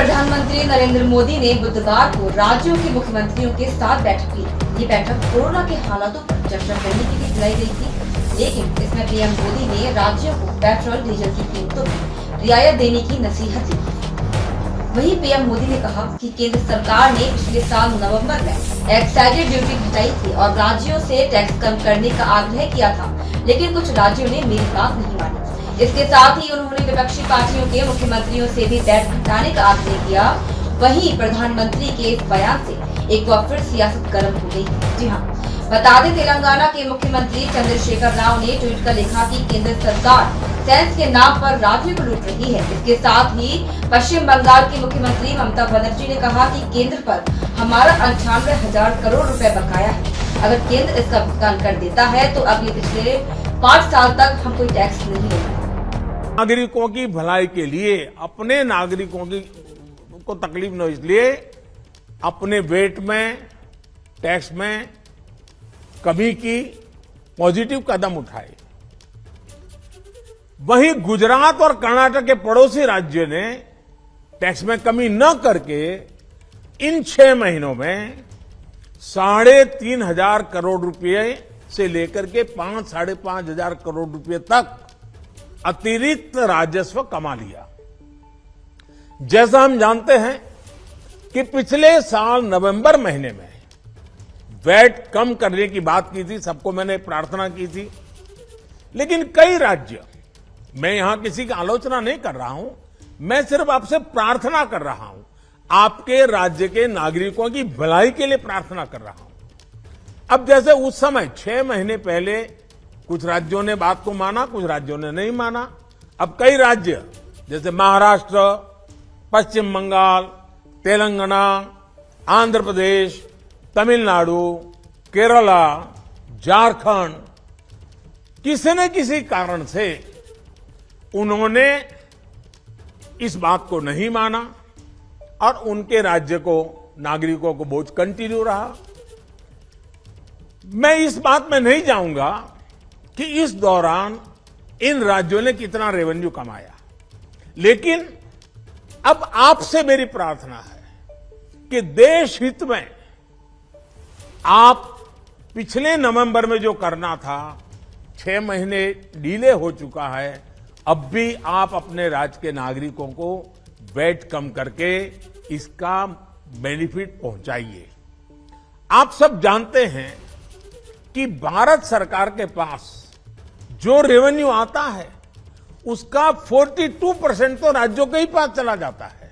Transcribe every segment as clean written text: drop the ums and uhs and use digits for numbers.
प्रधानमंत्री नरेंद्र मोदी ने बुधवार को राज्यों के मुख्यमंत्रियों के साथ बैठक की। ये बैठक कोरोना के हालातों पर चर्चा करने के लिए बुलाई गई थी, लेकिन इसमें पीएम मोदी ने राज्यों को पेट्रोल डीजल की कीमतों में रियायत देने की नसीहत दी। वहीं पीएम मोदी ने कहा कि केंद्र सरकार ने पिछले साल नवंबर में एक्साइज ड्यूटी घटाई थी और राज्यों से टैक्स कम करने का आग्रह किया था, लेकिन कुछ राज्यों ने मेरी बात नहीं मानी। इसके साथ ही उन्होंने विपक्षी पार्टियों के मुख्यमंत्रियों से भी टैक्स घटाने का आग्रह किया। वहीं प्रधानमंत्री के इस बयान से एक बार फिर सियासत गर्म हो गई। जी हाँ, बता दें, तेलंगाना के मुख्यमंत्री चंद्रशेखर राव ने ट्वीट कर लिखा कि केंद्र सरकार सेंस के नाम पर राज्यों को लूट रही है। इसके साथ ही पश्चिम बंगाल की मुख्यमंत्री ममता बनर्जी ने कहा कि केंद्र पर हमारा 98,000 करोड़ रुपए बकाया है। अगर केंद्र इसका भुगतान कर देता है तो अगले पिछले 5 साल तक हम कोई टैक्स नहीं लेंगे। नागरिकों की भलाई के लिए, अपने नागरिकों को तकलीफ न हो इसलिए अपने वेट में, टैक्स में कमी की पॉजिटिव कदम उठाए। वहीं गुजरात और कर्नाटक के पड़ोसी राज्य ने टैक्स में कमी न करके इन 6 महीनों में 3,500 करोड़ रुपए से लेकर के 5,500 करोड़ रुपए तक अतिरिक्त राजस्व कमा लिया। जैसा हम जानते हैं कि पिछले साल नवंबर महीने में वैट कम करने की बात की थी, सबको मैंने प्रार्थना की थी, लेकिन कई राज्य, मैं यहां किसी की आलोचना नहीं कर रहा हूं, मैं सिर्फ आपसे प्रार्थना कर रहा हूं, आपके राज्य के नागरिकों की भलाई के लिए प्रार्थना कर रहा हूं। अब जैसे उस समय 6 महीने पहले कुछ राज्यों ने बात को माना, कुछ राज्यों ने नहीं माना। अब कई राज्य जैसे महाराष्ट्र, पश्चिम बंगाल, तेलंगाना, आंध्र प्रदेश, तमिलनाडु, केरला, झारखंड, किसी न किसी कारण से उन्होंने इस बात को नहीं माना और उनके राज्य को, नागरिकों को बोझ कंटिन्यू रहा। मैं इस बात में नहीं जाऊंगा कि इस दौरान इन राज्यों ने कितना रेवेन्यू कमाया, लेकिन अब आपसे मेरी प्रार्थना है कि देश हित में आप पिछले नवंबर में जो करना था, 6 महीने डिले हो चुका है, अब भी आप अपने राज्य के नागरिकों को वैट कम करके इसका बेनिफिट पहुंचाइए। आप सब जानते हैं कि भारत सरकार के पास जो रेवेन्यू आता है उसका 42% तो राज्यों के ही पास चला जाता है।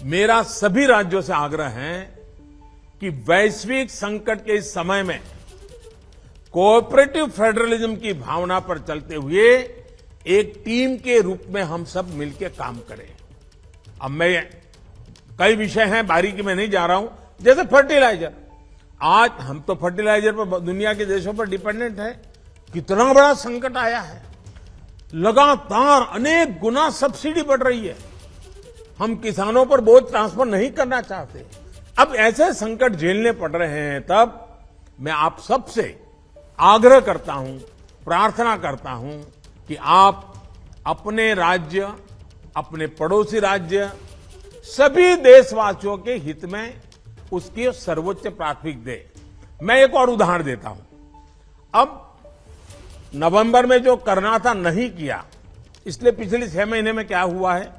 मेरा सभी राज्यों से आग्रह है कि वैश्विक संकट के इस समय में कोऑपरेटिव फेडरलिज्म की भावना पर चलते हुए एक टीम के रूप में हम सब मिलकर काम करें। अब मैं कई विषय हैं, बारीकी में नहीं जा रहा हूं, जैसे फर्टिलाइजर। आज हम तो फर्टिलाइजर पर दुनिया के देशों पर डिपेंडेंट है। कितना बड़ा संकट आया है, लगातार अनेक गुना सब्सिडी बढ़ रही है। हम किसानों पर बोझ ट्रांसफर नहीं करना चाहते। अब ऐसे संकट झेलने पड़ रहे हैं, तब मैं आप सबसे आग्रह करता हूं, प्रार्थना करता हूं कि आप अपने राज्य, अपने पड़ोसी राज्य, सभी देशवासियों के हित में उसकी सर्वोच्च प्राथमिकता दें। मैं एक और उदाहरण देता हूं। अब नवंबर में जो करना था नहीं किया, इसलिए पिछले 6 महीने में क्या हुआ है,